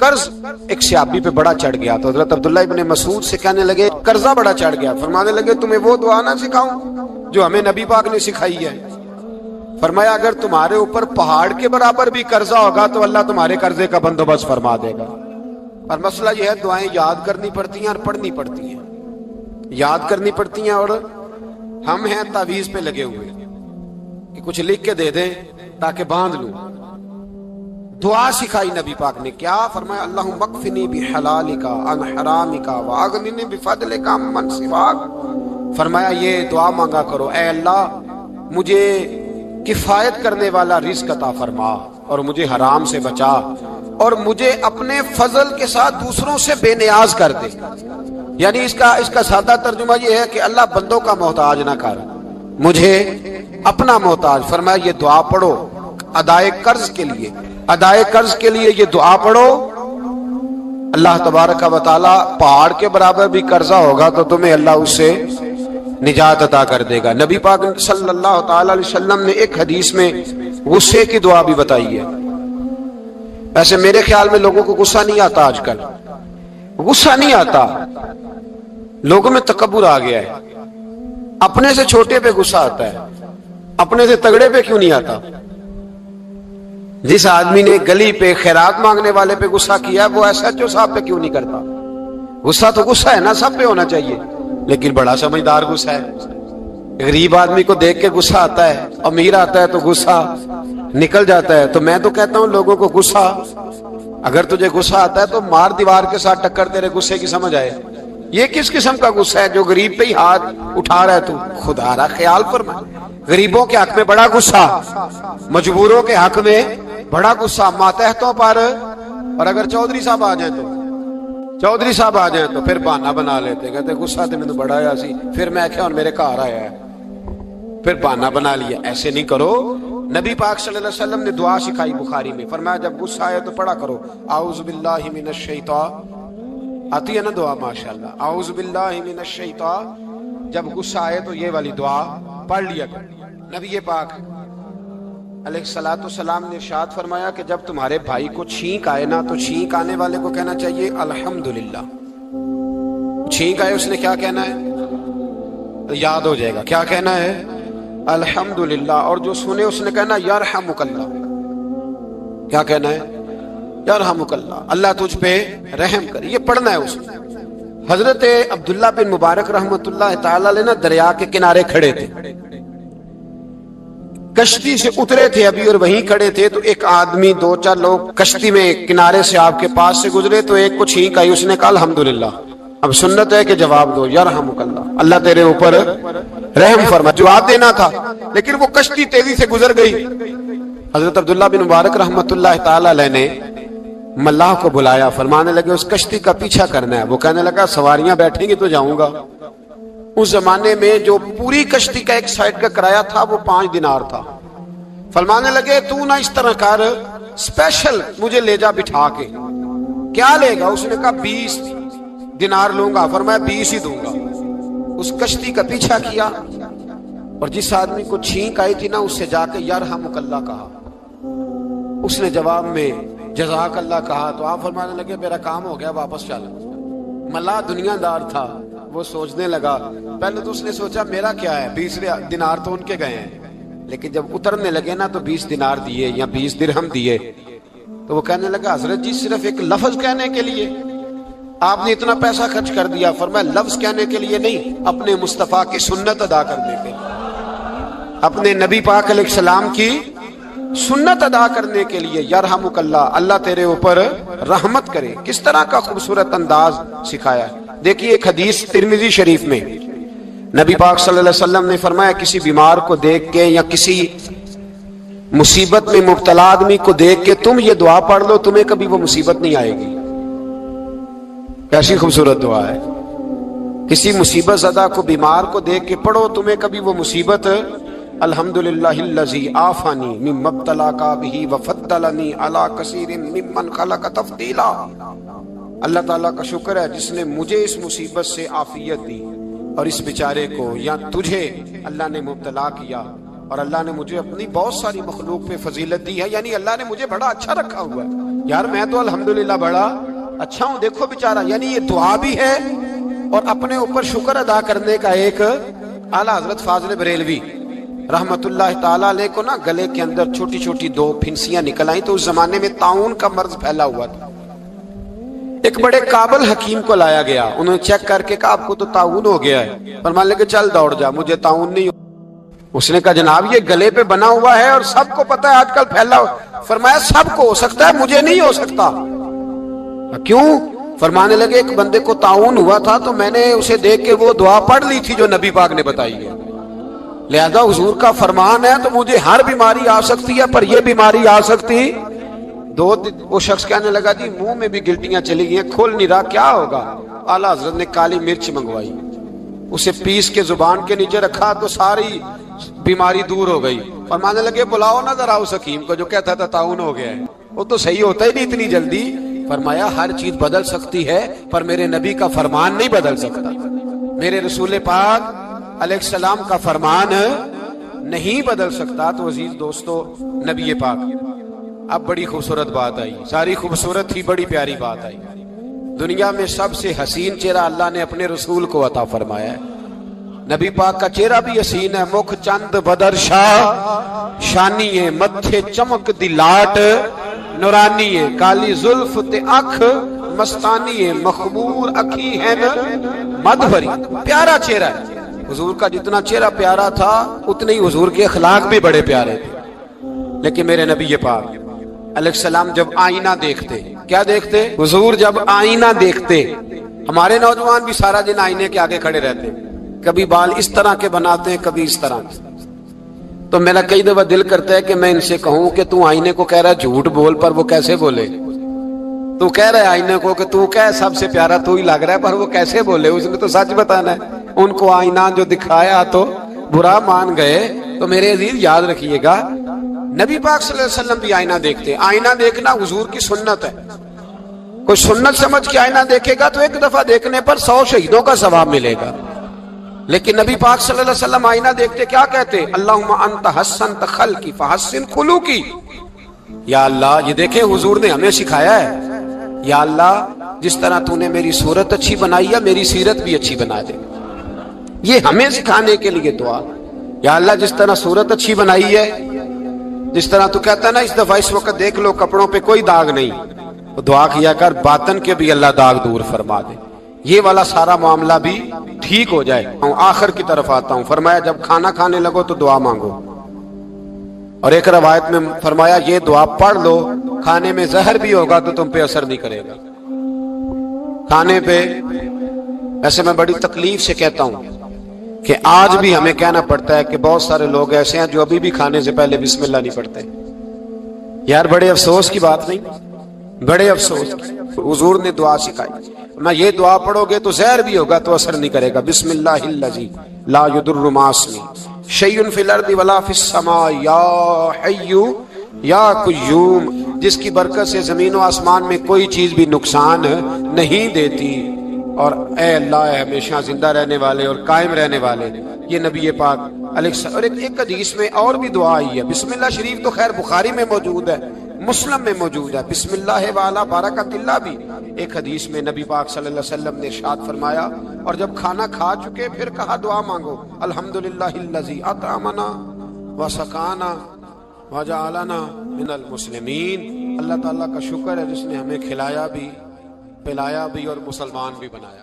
قرض ایک صحابی پہ بڑا چڑھ گیا تو حضرت عبداللہ ابن مسعود سے کہنے لگے قرضہ بڑا چڑھ گیا. فرمانے لگے تمہیں وہ دعا نہ سکھاؤں جو ہمیں نبی پاک نے سکھائی ہے. فرمایا اگر تمہارے اوپر پہاڑ کے برابر بھی قرضہ ہوگا تو اللہ تمہارے قرضے کا بندوبست فرما دے گا. اور مسئلہ یہ ہے دعائیں یاد کرنی پڑتی ہیں اور پڑھنی پڑتی ہیں. یاد کرنی پڑتی ہیں اور ہم ہیں تعویذ پہ لگے ہوئے کہ کچھ لکھ کے دے دیں تاکہ باندھ لوں. دعا سکھائی نبی پاک نے کیا فرمایا اللہم اکفنی بحلالک عن حرامک واغننی بفضلک عمن سواک. فرمایا یہ دعا مانگا کرو اے اللہ مجھے کفایت کرنے والا رزق عطا فرما اور مجھے حرام سے بچا اور مجھے اپنے فضل کے ساتھ دوسروں سے بے نیاز کر دے. یعنی اس کا سادہ ترجمہ یہ ہے کہ اللہ بندوں کا محتاج نہ کر مجھے اپنا محتاج. فرمایا یہ دعا پڑھو ادائے قرض کے لیے. ادائے قرض کے لیے یہ دعا پڑھو. اللہ تبارک و تعالی پہاڑ کے برابر بھی قرضہ ہوگا تو تمہیں اللہ اس سے نجات عطا کر دے گا. نبی پاک صلی اللہ تعالی علیہ وسلم نے ایک حدیث میں غصے کی دعا بھی بتائی ہے. ایسے میرے خیال میں لوگوں کو غصہ نہیں آتا. آج کل غصہ نہیں آتا. لوگوں میں تکبر آ گیا ہے. اپنے سے چھوٹے پہ غصہ آتا ہے, اپنے سے تگڑے پہ کیوں نہیں آتا. جس آدمی نے گلی پہ خیرات مانگنے والے پہ غصہ کیا وہ ایس ایچ او صاحب پہ کیوں نہیں کرتا. غصہ تو غصہ ہے نا, سب پہ ہونا چاہیے, لیکن بڑا سمجھدار غصہ ہے. غریب آدمی کو دیکھ کے غصہ آتا ہے, امیر آتا ہے تو غصہ نکل جاتا ہے. تو میں تو کہتا ہوں لوگوں کو غصہ, اگر تجھے غصہ آتا ہے تو مار دیوار کے ساتھ ٹکر تیرے غصے کی سمجھ آئے. یہ کس قسم کا غصہ ہے جو غریب پہ ہی ہاتھ اٹھا رہا ہے. تو خدا را خیال فرما. غریبوں کے حق میں بڑا غصہ, مجبوروں کے حق میں بڑا غصہ, ماتحتوں پر. اور اگر چودھری صاحب آ جائیں تو پھر بہانہ بنا لیتے, کہتے غصہ تو میں تو بڑا آیا سی, پھر میں کیا اور میرے گھر آیا ہے, پھر بہانہ بنا لیا. ایسے نہیں کرو. نبی پاک صلی اللہ علیہ وسلم نے دعا سکھائی بخاری میں. فرمایا جب غصہ آئے تو پڑھا کرو اعوذ باللہ من الشیطان. آتی ہے نا دعا ماشاءاللہ, اعوذ باللہ من الشیطان. جب غصہ آئے تو یہ والی دعا پڑھ لیا کرو. نبی پاک علیہ الصلوۃ والسلام نے ارشاد فرمایا کہ جب تمہارے بھائی کو چھینک آئے نا تو چھینک آنے والے کو کہنا چاہیے الحمدللہ. چھینک آئے اس نے کیا کہنا ہے, یاد ہو جائے گا کیا کہنا ہے, الحمدللہ. اور جو سنے اس نے کہنا یرحمک اللہ. کیا کہنا ہے, یرحمک اللہ, اللہ تجھ پہ رحم کرے. یہ پڑھنا ہے اس نے. حضرت عبداللہ بن مبارک رحمۃ اللہ تعالی علیہ نا دریا کے کنارے کھڑے تھے, کشتی سے اترے تھے ابھی اور وہیں کھڑے تھے. تو ایک آدمی, دو چار لوگ کشتی میں کنارے سے آپ کے پاس سے گزرے تو ایک کو چھینک آئی, اس نے کہا الحمدللہ. اب سنت ہے کہ جواب دو یرحمک اللہ, اللہ تیرے اوپر رحم فرما. جواب دینا تھا لیکن وہ کشتی تیزی سے گزر گئی. حضرت عبداللہ بن مبارک رحمۃ اللہ تعالی علیہ نے ملاح کو بلایا. فرمانے لگے اس کشتی کا پیچھا کرنا ہے. وہ کہنے لگا سواریاں بیٹھیں گی تو جاؤں گا. اس زمانے میں جو پوری کشتی کا ایک سائیڈ کا کرایہ تھا وہ 5 دینار تھا. فرمانے لگے تو نہ اس طرح کر, اسپیشل مجھے لے جا بٹھا کے. کیا لے گا, اس نے کہا 20 دینار لوں گا. فرمایا 20 ہی دوں گا. اس کشتی کا پیچھا کیا اور جس آدمی کو چھینک آئی تھی نا اس سے جا کے یرحمک اللہ کہا. اس نے جواب میں جزاک اللہ کہا. تو آپ فرمانے لگے میرا کام ہو گیا, واپس چل. ملا دنیا دار تھا, وہ سوچنے لگا. پہلے تو اس نے سوچا میرا کیا ہے, 20 دینار تو ان کے گئے ہیں. لیکن جب اترنے لگے نا تو 20 دینار دیے یا 20 درہم دیے. تو وہ کہنے لگا حضرت جی صرف ایک لفظ کہنے کے لیے آپ نے اتنا پیسہ خرچ کر دیا. فرمایا لفظ کہنے کے لیے نہیں, اپنے مصطفیٰ کی سنت ادا کرنے کے لیے, اپنے نبی پاک علیہ السلام کی سنت ادا کرنے کے لیے. یرحمک اللہ, اللہ تیرے اوپر رحمت کرے. کس طرح کا خوبصورت انداز سکھایا ہے. دیکھیے ایک حدیث ترمذی شریف میں نبی پاک صلی اللہ علیہ وسلم نے فرمایا کسی بیمار کو دیکھ کے یا کسی مصیبت میں مبتلا آدمی کو دیکھ کے تم یہ دعا پڑھ لو تمہیں کبھی وہ مصیبت نہیں آئے گی. کیسی خوبصورت دعا ہے. کسی مصیبت زدہ کو بیمار کو دیکھ کے پڑھو تمہیں کبھی وہ مصیبت. الحمدللہ الذی عافانی مما ابتلاک بہ وفضلنی علی کثیر ممن خلق تفضیلا. اللہ تعالیٰ کا شکر ہے جس نے مجھے اس مصیبت سے عافیت دی اور اس بیچارے کو یا تجھے اللہ نے مبتلا کیا اور اللہ نے مجھے اپنی بہت ساری مخلوق پہ فضیلت دی ہے. یعنی اللہ نے مجھے بڑا اچھا رکھا ہوا ہے. یار میں تو الحمدللہ بڑا اچھا ہوں، دیکھو بیچارہ، یعنی یہ دعا بھی ہے اور اپنے اوپر شکر ادا کرنے کا ایک اعلیٰ حضرت فاضل بریلوی رحمت اللہ تعالیٰ علیہ کو نا گلے کے اندر چھوٹی چھوٹی 2 پھنسیاں نکل آئیں، تو اس زمانے میں طاعون کا مرض پھیلا ہوا تھا۔ ایک بڑے قابل حکیم کو لایا گیا، انہوں نے چیک کر کے کہا آپ کو تو طاعون ہو گیا ہے، فرمان لے کہ چل دوڑ جا، مجھے طاعون نہیں ہو۔ اس نے کہا جناب یہ گلے پہ بنا ہوا ہے اور سب کو پتہ ہے آج کل پھیلا ہوا۔ فرمایا سب کو ہو سکتا ہے، مجھے نہیں ہو سکتا۔ کیوں؟ فرمانے لگے ایک بندے کو طاعون ہوا تھا تو میں نے اسے دیکھ کے وہ دعا پڑھ لی تھی جو نبی پاک نے بتائی ہے، لہذا حضور کا فرمان ہے تو مجھے ہر بیماری آ سکتی ہے پر یہ بیماری آ سکتی۔ وہ شخص کہنے لگا جی منہ میں بھی گلٹیاں چلی گئی ہیں، کھول نہیں رہا، کیا ہوگا؟ اعلیٰ حضرت نے کالی مرچ منگوائی، اسے پیس کے زبان کے نیچے رکھا تو ساری بیماری دور ہو گئی۔ فرمانے لگے بلاؤ نہ ذرا اس حکیم کو جو کہتا تھا طاعون ہو گیا ہے، وہ تو صحیح ہوتا ہی نہیں اتنی جلدی۔ فرمایا ہر چیز بدل سکتی ہے پر میرے نبی کا فرمان نہیں بدل سکتا، میرے رسول پاک علیہ السلام کا فرمان نہیں بدل سکتا۔ تو عزیز دوستو، نبی پاک اب بڑی خوبصورت بات آئی، ساری خوبصورت تھی، بڑی پیاری بات آئی۔ دنیا میں سب سے حسین چہرہ اللہ نے اپنے رسول کو عطا فرمایا ہے۔ نبی پاک کا چہرہ بھی حسین ہے، مکھ چند بدر شاہ شانی ہے، متھے چمک دی لاٹ نورانی ہے، کالی زلف تے اکھ مستانی ہے، مخمور اکھی ہے مد بھری۔ پیارا چہرہ ہے حضور کا، جتنا چہرہ پیارا تھا اتنے ہی حضور کے اخلاق بھی بڑے پیارے تھے۔ لیکن میرے نبی پاک علیہ السلام جب آئینہ دیکھتے، کیا دیکھتے؟ حضور جب آئینہ دیکھتے، ہمارے نوجوان بھی سارا دن آئینے کے آگے کھڑے رہتے، کبھی بال اس طرح کے بناتے ہیں کبھی اس طرح، تو میرا کئی دفعہ دل کرتا ہے کہ میں ان سے کہوں کہ تو آئینے کو کہہ رہا ہے جھوٹ بول، پر وہ کیسے بولے؟ تو کہہ رہا ہے آئینے کو کہ تو کہہ سب سے پیارا تو ہی لگ رہا ہے، پر وہ کیسے بولے؟ اس نے تو سچ بتانا ہے۔ ان کو آئینہ جو دکھایا تو برا مان گئے۔ تو میرے عزیز یاد رکھیے گا، نبی پاک صلی اللہ علیہ وسلم بھی آئینہ دیکھتے۔ آئینہ دیکھنا حضور کی سنت ہے، کوئی سنت سمجھ کے آئینہ دیکھے گا تو ایک دفعہ دیکھنے پر 100 شہیدوں کا ثواب ملے گا۔ لیکن نبی پاک صلی اللہ علیہ وسلم آئینہ دیکھتے کیا کہتے؟ اللہم انت حسنت خلقی فحسن خلوقی۔ یا اللہ، یہ دیکھیں حضور نے ہمیں سکھایا ہے، یا اللہ جس طرح تو نے میری صورت اچھی بنائی ہے میری سیرت بھی اچھی بنا دے۔ یہ ہمیں سکھانے کے لیے دعا، یا اللہ جس طرح صورت اچھی بنائی ہے، جس طرح تو کہتا ہے نا اس دفعہ اس وقت دیکھ لو کپڑوں پہ کوئی داغ نہیں، تو دعا کیا کر باطن کے بھی اللہ داغ دور فرما دے، یہ والا سارا معاملہ بھی ٹھیک ہو جائے۔ آخر کی طرف آتا ہوں، فرمایا جب کھانا کھانے لگو تو دعا مانگو، اور ایک روایت میں فرمایا یہ دعا پڑھ لو، کھانے میں زہر بھی ہوگا تو تم پہ اثر نہیں کرے گا۔ کھانے پہ ایسے میں بڑی تکلیف سے کہتا ہوں کہ آج بھی ہمیں کہنا پڑتا ہے کہ بہت سارے لوگ ایسے ہیں جو ابھی بھی کھانے سے پہلے بسم اللہ نہیں پڑھتے۔ یار بڑے افسوس کی بات نہیں، بڑے افسوس کی۔ حضور نے دعا سکھائی، میں یہ دعا پڑھو گے تو زہر بھی ہوگا تو اثر نہیں کرے گا۔ بسم اللہ الذی لا یضر مع اسمہ شیء فی الارض ولا فی السماء یا حی یا قیوم، جس کی برکت سے زمین و آسمان میں کوئی چیز بھی نقصان نہیں دیتی، اور اے اللہ اے ہمیشہ زندہ رہنے والے اور قائم رہنے والے۔ یہ نبی پاک علیہ السلام۔ اور ایک حدیث میں اور بھی دعا آئی ہے، بسم اللہ شریف تو خیر بخاری میں موجود ہے، مسلم میں موجود ہے، بسم اللہ وعلی برکت اللہ بھی ایک حدیث میں نبی پاک صلی اللہ علیہ وسلم نے ارشاد فرمایا۔ اور جب کھانا کھا چکے پھر کہا دعا مانگو، الحمدللہ الذی اطعمنا وسقانا وجعلنا من المسلمین۔ اللہ تعالیٰ کا شکر ہے جس نے ہمیں کھلایا بھی، پلایا بھی اور مسلمان بھی بنایا۔